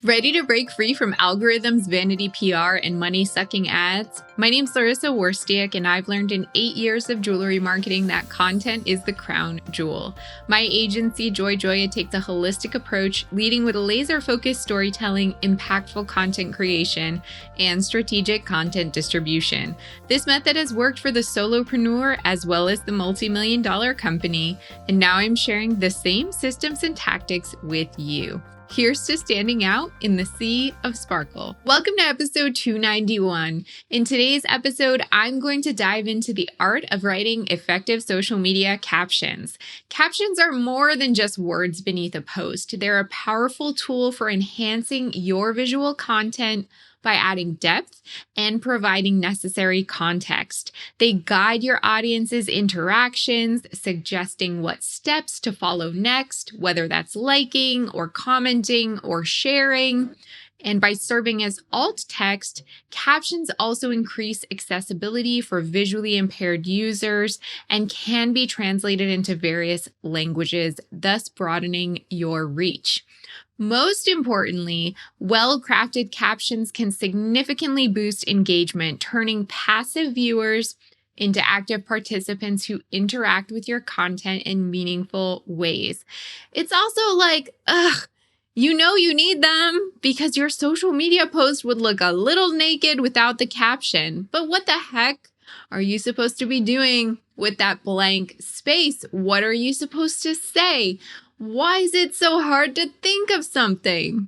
Ready to break free from algorithms, vanity PR, and money-sucking ads? My name's Larissa Warstiak, and I've learned in 8 years of jewelry marketing that content is the crown jewel. My agency, Joya, takes a holistic approach, leading with laser-focused storytelling, impactful content creation, and strategic content distribution. This method has worked for the solopreneur as well as the multi-million-dollar company, and now I'm sharing the same systems and tactics with you. Here's to standing out in the sea of sparkle. Welcome to episode 291. In today's episode, I'm going to dive into the art of writing effective social media captions. Captions are more than just words beneath a post. They're a powerful tool for enhancing your visual content by adding depth and providing necessary context. They guide your audience's interactions, suggesting what steps to follow next, whether that's liking or commenting or sharing. And by serving as alt text, captions also increase accessibility for visually impaired users and can be translated into various languages, thus broadening your reach. Most importantly, well-crafted captions can significantly boost engagement, turning passive viewers into active participants who interact with your content in meaningful ways. It's also like, you know you need them because your social media post would look a little naked without the caption. But what the heck are you supposed to be doing with that blank space? What are you supposed to say? Why is it so hard to think of something?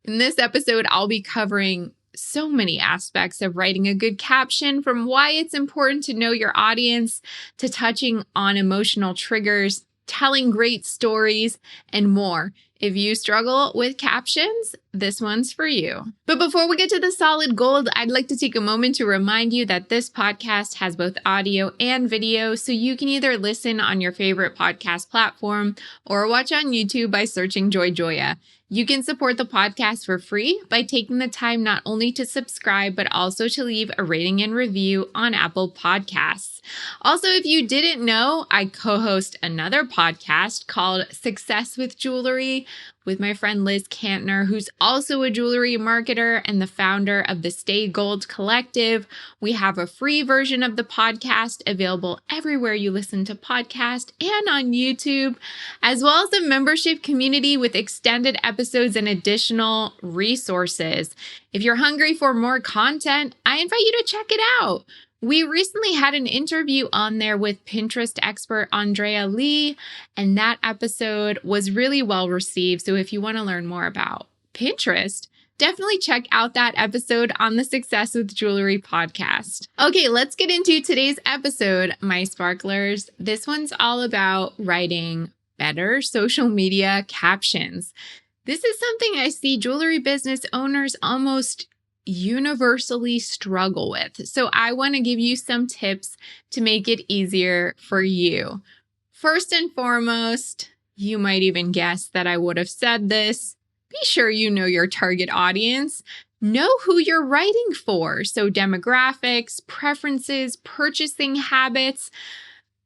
In this episode, I'll be covering so many aspects of writing a good caption, from why it's important to know your audience, to touching on emotional triggers, telling great stories, and more. If you struggle with captions, this one's for you. But before we get to the solid gold, I'd like to take a moment to remind you that this podcast has both audio and video, so you can either listen on your favorite podcast platform or watch on YouTube by searching Joya. You can support the podcast for free by taking the time not only to subscribe, but also to leave a rating and review on Apple Podcasts. Also, if you didn't know, I co-host another podcast called Success with Jewelry with my friend Liz Cantner, who's also a jewelry marketer and the founder of the Stay Gold Collective. We have a free version of the podcast available everywhere you listen to podcasts and on YouTube, as well as a membership community with extended episodes and additional resources. If you're hungry for more content, I invite you to check it out. We recently had an interview on there with Pinterest expert Andrea Lee, and that episode was really well received. So if you want to learn more about Pinterest, definitely check out that episode on the Success with Jewelry podcast. Okay, let's get into today's episode, my sparklers. This one's all about writing better social media captions. This is something I see jewelry business owners almost universally struggle with. So I want to give you some tips to make it easier for you. First and foremost, you might even guess that I would have said this. Be sure you know your target audience. Know who you're writing for. So demographics, preferences, purchasing habits.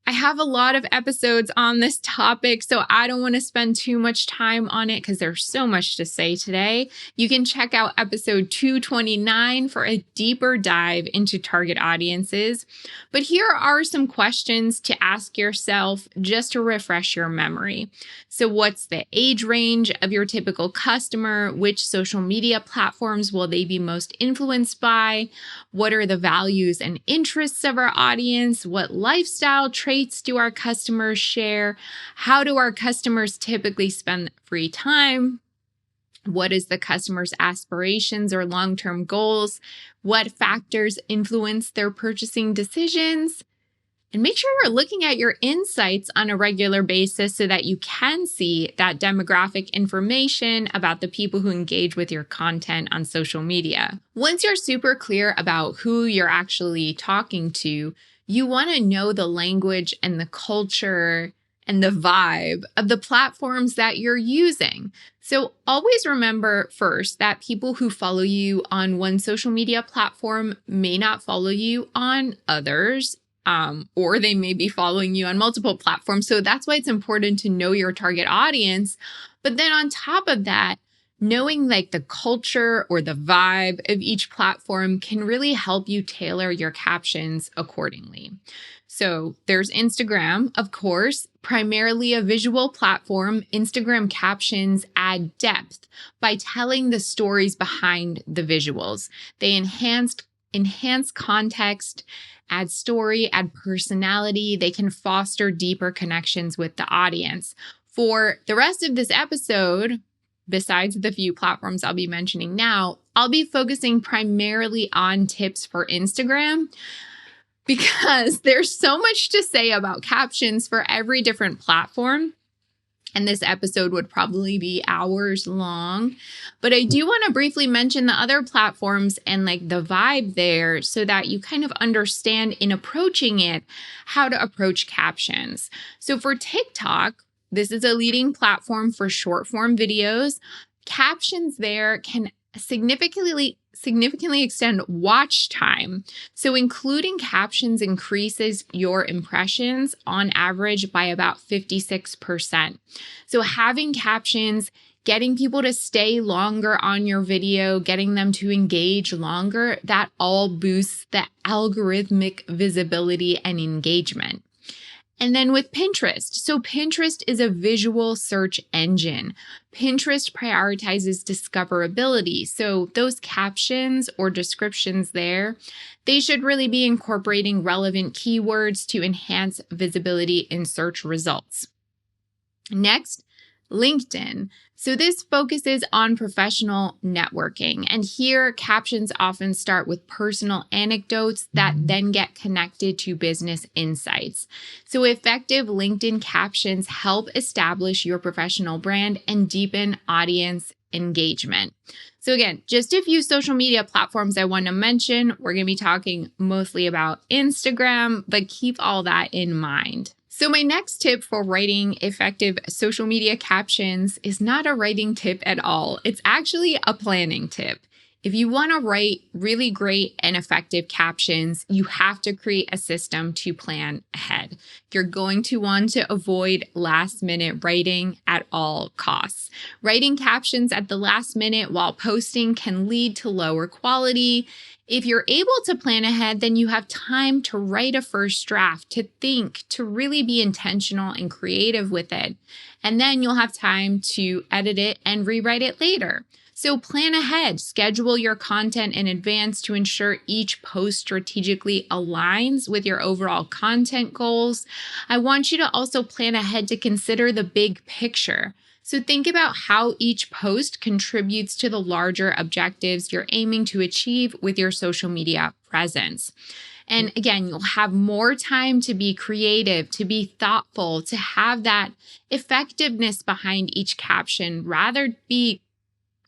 I have a lot of episodes on this topic, so I don't want to spend too much time on it because there's so much to say today. You can check out episode 229 for a deeper dive into target audiences. But here are some questions to ask yourself just to refresh your memory. So what's the age range of your typical customer? Which social media platforms will they be most influenced by? What are the values and interests of our audience? What lifestyle traits do our customers share? How do our customers typically spend free time? What is the customer's aspirations or long-term goals? What factors influence their purchasing decisions? And make sure you're looking at your insights on a regular basis so that you can see that demographic information about the people who engage with your content on social media. Once you're super clear about who you're actually talking to, you want to know the language and the culture and the vibe of the platforms that you're using. So always remember first that people who follow you on one social media platform may not follow you on others. Or they may be following you on multiple platforms. So that's why it's important to know your target audience. But then on top of that, Knowing like the culture or the vibe of each platform can really help you tailor your captions accordingly. So there's Instagram, of course, primarily a visual platform. Instagram captions add depth by telling the stories behind the visuals. They enhance context, add story, add personality. They can foster deeper connections with the audience. For the rest of this episode, besides the few platforms I'll be mentioning now, I'll be focusing primarily on tips for Instagram because there's so much to say about captions for every different platform. And this episode would probably be hours long. But I do want to briefly mention the other platforms and like the vibe there so that you kind of understand in approaching it how to approach captions. So for TikTok, this is a leading platform for short form videos. Captions there can significantly extend watch time. So including captions increases your impressions on average by about 56%. So having captions, getting people to stay longer on your video, getting them to engage longer, that all boosts the algorithmic visibility and engagement. And then with Pinterest. So Pinterest is a visual search engine. Pinterest prioritizes discoverability. So those captions or descriptions there, they should really be incorporating relevant keywords to enhance visibility in search results. Next, LinkedIn. So this focuses on professional networking. And here, captions often start with personal anecdotes that then get connected to business insights. So effective LinkedIn captions help establish your professional brand and deepen audience engagement. So again, just a few social media platforms I want to mention. We're going to be talking mostly about Instagram, but keep all that in mind. So my next tip for writing effective social media captions is not a writing tip at all. It's actually a planning tip. If you want to write really great and effective captions, you have to create a system to plan ahead. You're going to want to avoid last-minute writing at all costs. Writing captions at the last minute while posting can lead to lower quality. If you're able to plan ahead, then you have time to write a first draft, to think, to really be intentional and creative with it. And then you'll have time to edit it and rewrite it later. So plan ahead, schedule your content in advance to ensure each post strategically aligns with your overall content goals. I want you to also plan ahead to consider the big picture. So think about how each post contributes to the larger objectives you're aiming to achieve with your social media presence. And again, you'll have more time to be creative, to be thoughtful, to have that effectiveness behind each caption, rather be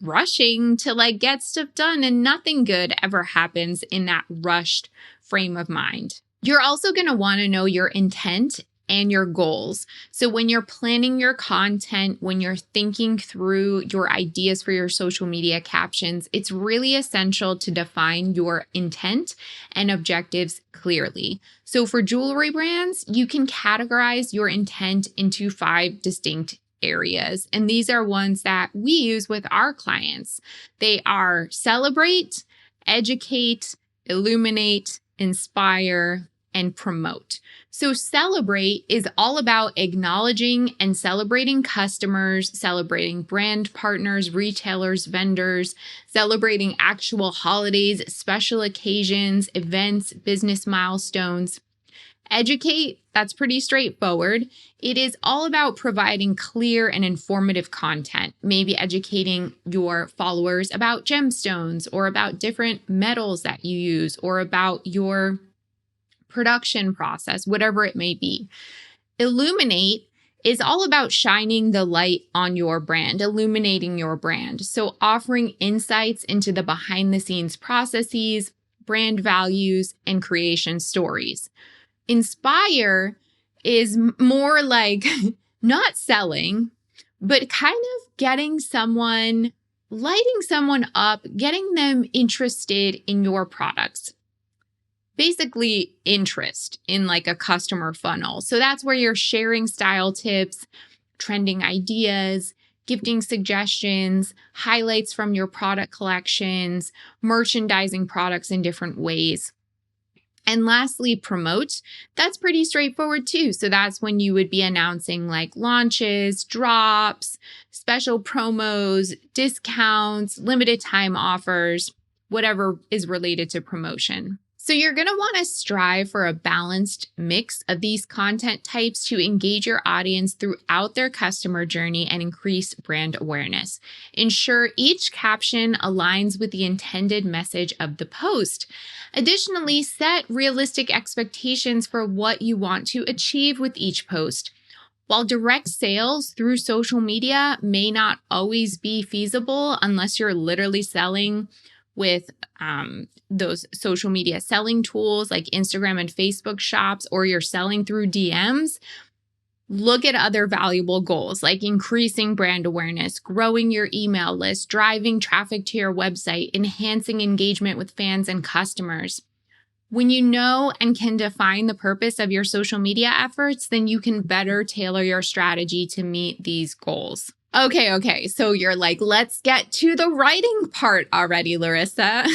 rushing to like get stuff done and nothing good ever happens in that rushed frame of mind. You're also going to want to know your intent and your goals. So when you're planning your content, when you're thinking through your ideas for your social media captions, it's really essential to define your intent and objectives clearly. So for jewelry brands, you can categorize your intent into 5 distinct areas. And these are ones that we use with our clients. They are celebrate, educate, illuminate, inspire, and promote. So celebrate is all about acknowledging and celebrating customers, celebrating brand partners, retailers, vendors, celebrating actual holidays, special occasions, events, business milestones. Educate, that's pretty straightforward. It is all about providing clear and informative content, maybe educating your followers about gemstones or about different metals that you use or about your production process, whatever it may be. Illuminate is all about shining the light on your brand, illuminating your brand. So offering insights into the behind the scenes processes, brand values, and creation stories. Inspire is more like not selling, but kind of getting someone, lighting someone up, getting them interested in your products. Basically, interest in like a customer funnel. So that's where you're sharing style tips, trending ideas, gifting suggestions, highlights from your product collections, merchandising products in different ways. And lastly, promote. That's pretty straightforward too. So that's when you would be announcing like launches, drops, special promos, discounts, limited time offers, whatever is related to promotion. So you're going to want to strive for a balanced mix of these content types to engage your audience throughout their customer journey and increase brand awareness. Ensure each caption aligns with the intended message of the post. Additionally, set realistic expectations for what you want to achieve with each post. While direct sales through social media may not always be feasible unless you're literally selling with those social media selling tools like Instagram and Facebook shops, or you're selling through DMs, look at other valuable goals like increasing brand awareness, growing your email list, driving traffic to your website, enhancing engagement with fans and customers. When you know and can define the purpose of your social media efforts, then you can better tailor your strategy to meet these goals. Okay. So you're like, let's get to the writing part already, Larissa.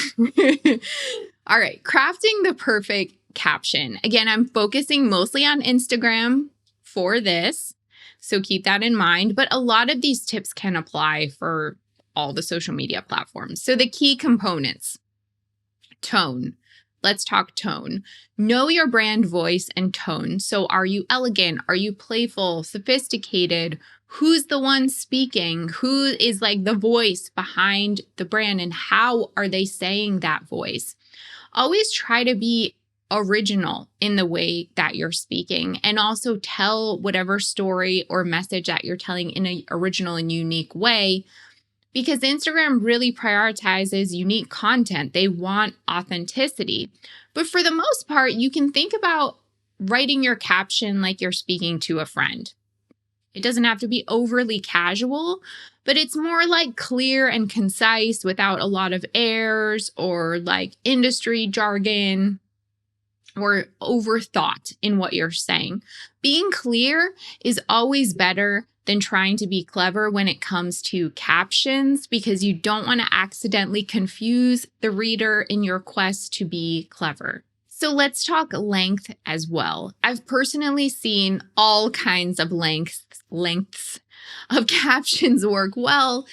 All right. Crafting the perfect caption. Again, I'm focusing mostly on Instagram for this, so keep that in mind. But a lot of these tips can apply for all the social media platforms. So the key components: tone. Let's talk tone. Know your brand voice and tone. So are you elegant? Are you playful, sophisticated? Who's the one speaking? Who is like the voice behind the brand, and how are they saying that voice? Always try to be original in the way that you're speaking, and also tell whatever story or message that you're telling in an original and unique way, because Instagram really prioritizes unique content. They want authenticity. But for the most part, you can think about writing your caption like you're speaking to a friend. It doesn't have to be overly casual, but it's more like clear and concise without a lot of airs or like industry jargon or overthought in what you're saying. Being clear is always better than trying to be clever when it comes to captions, because you don't want to accidentally confuse the reader in your quest to be clever. So let's talk length as well. I've personally seen all kinds of lengths of captions work well.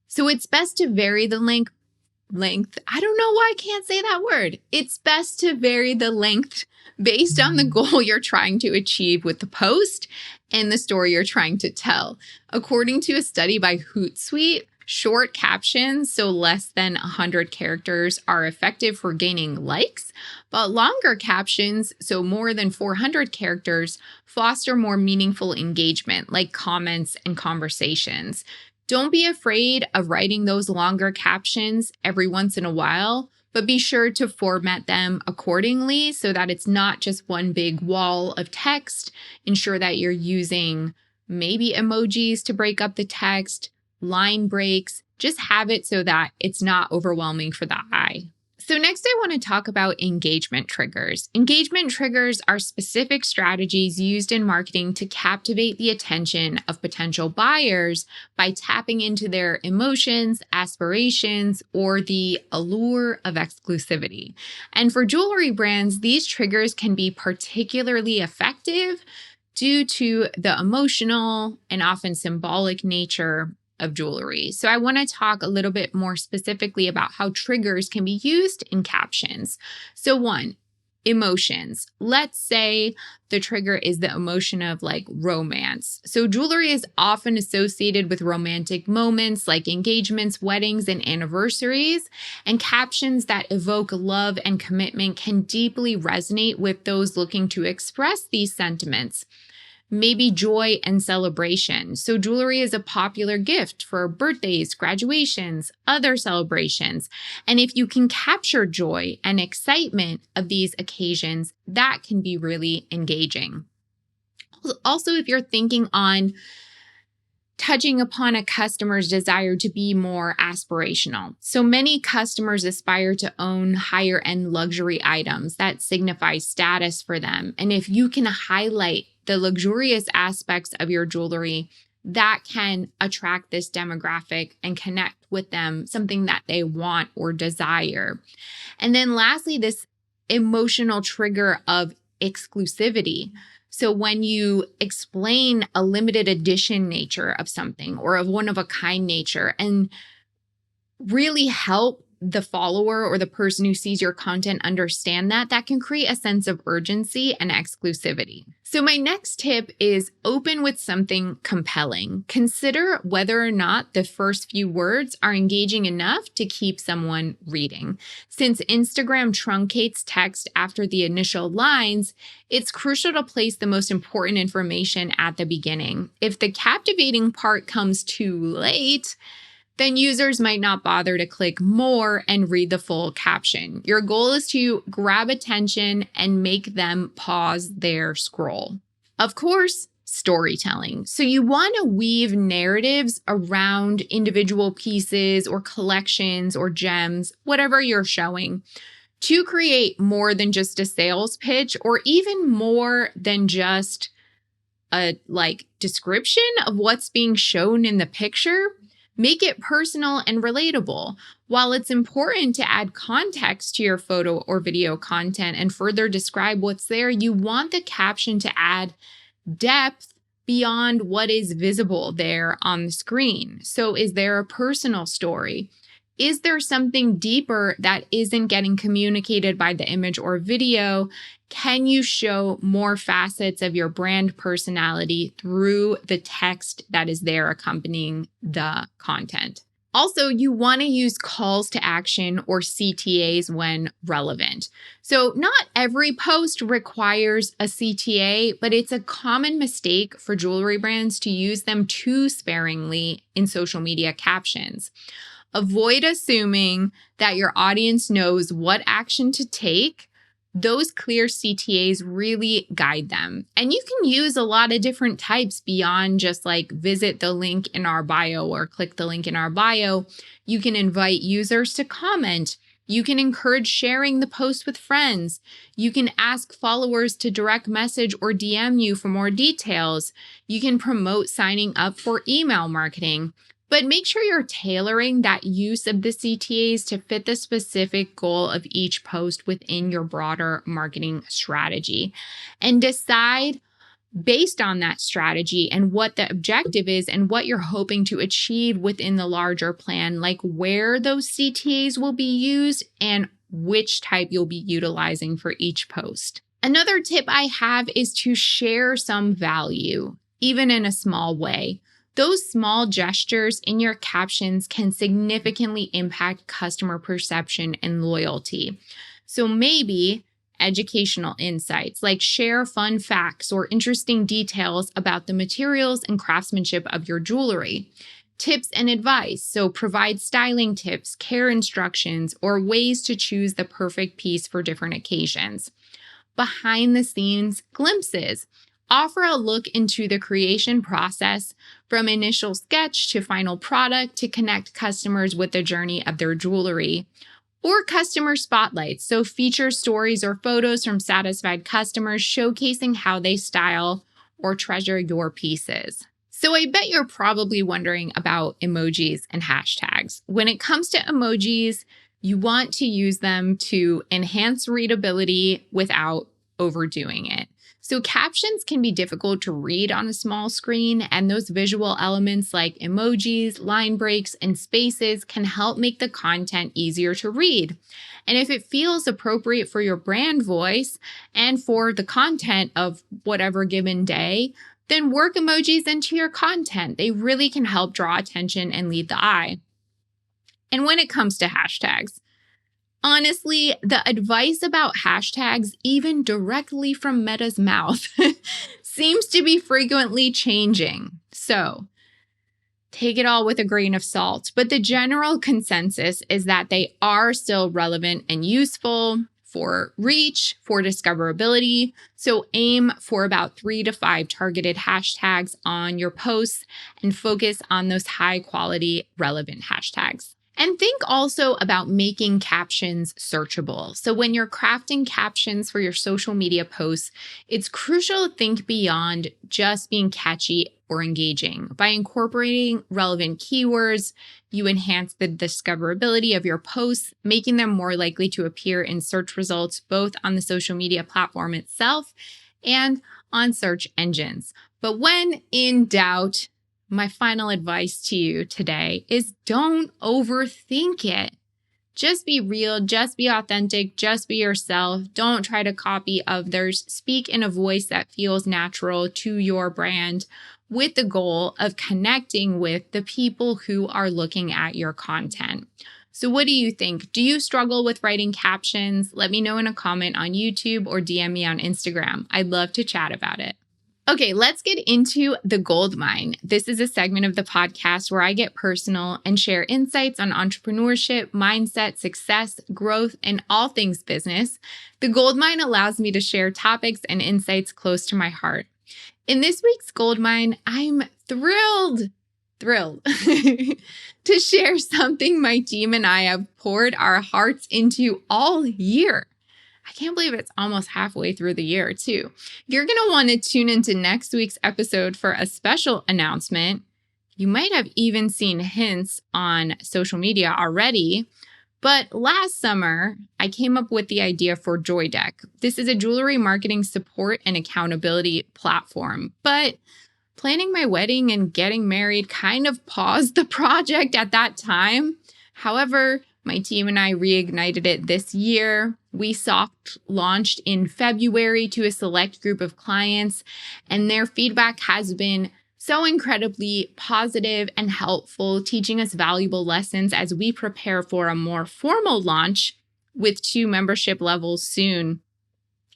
So it's best to vary the length. I don't know why I can't say that word. It's best to vary the length based on the goal you're trying to achieve with the post and the story you're trying to tell. According to a study by Hootsuite, short captions, so less than 100 characters, are effective for gaining likes, but longer captions, so more than 400 characters, foster more meaningful engagement, like comments and conversations. Don't be afraid of writing those longer captions every once in a while, but be sure to format them accordingly so that it's not just one big wall of text. Ensure that you're using maybe emojis to break up the text, line breaks. Just have it so that it's not overwhelming for the eye. So next, I want to talk about engagement triggers. Engagement triggers are specific strategies used in marketing to captivate the attention of potential buyers by tapping into their emotions, aspirations, or the allure of exclusivity. And for jewelry brands, these triggers can be particularly effective due to the emotional and often symbolic nature of jewelry. So I want to talk a little bit more specifically about how triggers can be used in captions. So one, emotions. Let's say the trigger is the emotion of like romance. So jewelry is often associated with romantic moments like engagements, weddings, and anniversaries. And captions that evoke love and commitment can deeply resonate with those looking to express these sentiments. Maybe joy and celebration. So jewelry is a popular gift for birthdays, graduations, other celebrations. And if you can capture joy and excitement of these occasions, that can be really engaging. Also, if you're thinking on touching upon a customer's desire to be more aspirational. So many customers aspire to own higher end luxury items that signify status for them. And if you can highlight the luxurious aspects of your jewelry, that can attract this demographic and connect with them, something that they want or desire. And then lastly, this emotional trigger of exclusivity. So when you explain a limited edition nature of something or of one of a kind nature and really help the follower or the person who sees your content understand that can create a sense of urgency and exclusivity. So my next tip is open with something compelling. Consider whether or not the first few words are engaging enough to keep someone reading. Since Instagram truncates text after the initial lines, it's crucial to place the most important information at the beginning. If the captivating part comes too late, then users might not bother to click more and read the full caption. Your goal is to grab attention and make them pause their scroll. Of course, storytelling. So you want to weave narratives around individual pieces or collections or gems, whatever you're showing, to create more than just a sales pitch or even more than just a description of what's being shown in the picture. Make it personal and relatable. While it's important to add context to your photo or video content and further describe what's there, you want the caption to add depth beyond what is visible there on the screen. So is there a personal story? Is there something deeper that isn't getting communicated by the image or video? Can you show more facets of your brand personality through the text that is there accompanying the content? Also, you want to use calls to action or CTAs when relevant. So not every post requires a CTA, but it's a common mistake for jewelry brands to use them too sparingly in social media captions. Avoid assuming that your audience knows what action to take. Those clear CTAs really guide them. And you can use a lot of different types beyond just visit the link in our bio or click the link in our bio. You can invite users to comment. You can encourage sharing the post with friends. You can ask followers to direct message or DM you for more details. You can promote signing up for email marketing. But make sure you're tailoring that use of the CTAs to fit the specific goal of each post within your broader marketing strategy. And decide based on that strategy and what the objective is and what you're hoping to achieve within the larger plan, where those CTAs will be used and which type you'll be utilizing for each post. Another tip I have is to share some value, even in a small way. Those small gestures in your captions can significantly impact customer perception and loyalty. So maybe educational insights, share fun facts or interesting details about the materials and craftsmanship of your jewelry. Tips and advice, so provide styling tips, care instructions, or ways to choose the perfect piece for different occasions. Behind the scenes glimpses. Offer a look into the creation process from initial sketch to final product to connect customers with the journey of their jewelry. Or customer spotlights, so feature stories or photos from satisfied customers showcasing how they style or treasure your pieces. So I bet you're probably wondering about emojis and hashtags. When it comes to emojis, you want to use them to enhance readability without overdoing it. So captions can be difficult to read on a small screen, and those visual elements like emojis, line breaks, and spaces can help make the content easier to read. And if it feels appropriate for your brand voice and for the content of whatever given day, then work emojis into your content. They really can help draw attention and lead the eye. And when it comes to hashtags, honestly, the advice about hashtags, even directly from Meta's mouth, seems to be frequently changing. So take it all with a grain of salt. But the general consensus is that they are still relevant and useful for reach, for discoverability. So aim for about 3 to 5 targeted hashtags on your posts and focus on those high quality, relevant hashtags. And think also about making captions searchable. So when you're crafting captions for your social media posts, it's crucial to think beyond just being catchy or engaging. By incorporating relevant keywords, you enhance the discoverability of your posts, making them more likely to appear in search results, both on the social media platform itself and on search engines. But when in doubt, my final advice to you today is don't overthink it. Just be real, just be authentic, just be yourself. Don't try to copy others. Speak in a voice that feels natural to your brand with the goal of connecting with the people who are looking at your content. So what do you think? Do you struggle with writing captions? Let me know in a comment on YouTube or DM me on Instagram. I'd love to chat about it. Okay, let's get into the gold mine. This is a segment of the podcast where I get personal and share insights on entrepreneurship, mindset, success, growth, and all things business. The gold mine allows me to share topics and insights close to my heart. In this week's gold mine, I'm thrilled to share something my team and I have poured our hearts into all year. I can't believe it's almost halfway through the year, too. You're going to want to tune into next week's episode for a special announcement. You might have even seen hints on social media already. But last summer, I came up with the idea for JoyDeck. This is a jewelry marketing support and accountability platform. But planning my wedding and getting married kind of paused the project at that time. However, my team and I reignited it this year. We soft launched in February to a select group of clients, and their feedback has been so incredibly positive and helpful, teaching us valuable lessons as we prepare for a more formal launch with 2 membership levels soon.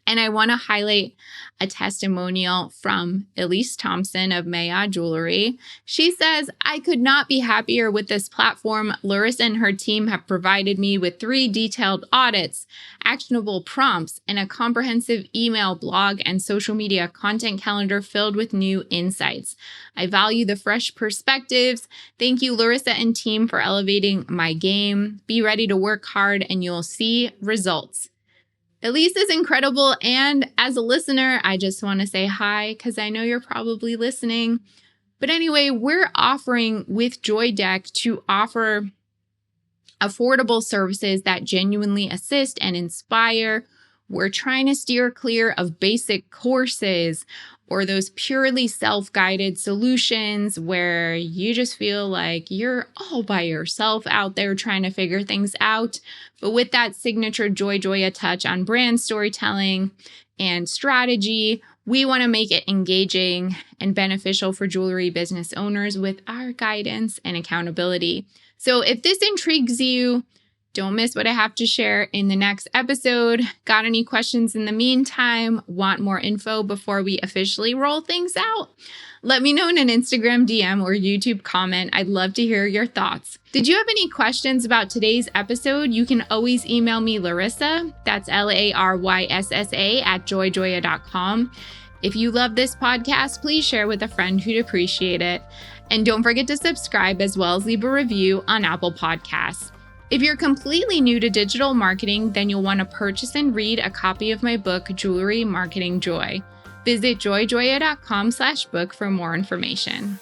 And I want to highlight a testimonial from Elise Thompson of Maya Jewelry. She says, "I could not be happier with this platform. Larissa and her team have provided me with 3 detailed audits, actionable prompts, and a comprehensive email, blog, and social media content calendar filled with new insights. I value the fresh perspectives. Thank you, Larissa and team, for elevating my game. Be ready to work hard and you'll see results." Elise is incredible, and as a listener, I just want to say hi because I know you're probably listening. But anyway, we're offering with JoyDeck to offer affordable services that genuinely assist and inspire. We're trying to steer clear of basic courses or those purely self-guided solutions where you just feel like you're all by yourself out there trying to figure things out. But with that signature Joya touch on brand storytelling and strategy, we want to make it engaging and beneficial for jewelry business owners with our guidance and accountability. So if this intrigues you, don't miss what I have to share in the next episode. Got any questions in the meantime? Want more info before we officially roll things out? Let me know in an Instagram DM or YouTube comment. I'd love to hear your thoughts. Did you have any questions about today's episode? You can always email me Larissa, that's LARYSSA @joyjoya.com. If you love this podcast, please share with a friend who'd appreciate it. And don't forget to subscribe as well as leave a review on Apple Podcasts. If you're completely new to digital marketing, then you'll want to purchase and read a copy of my book, Jewelry Marketing Joy. Visit joyjoya.com/book for more information.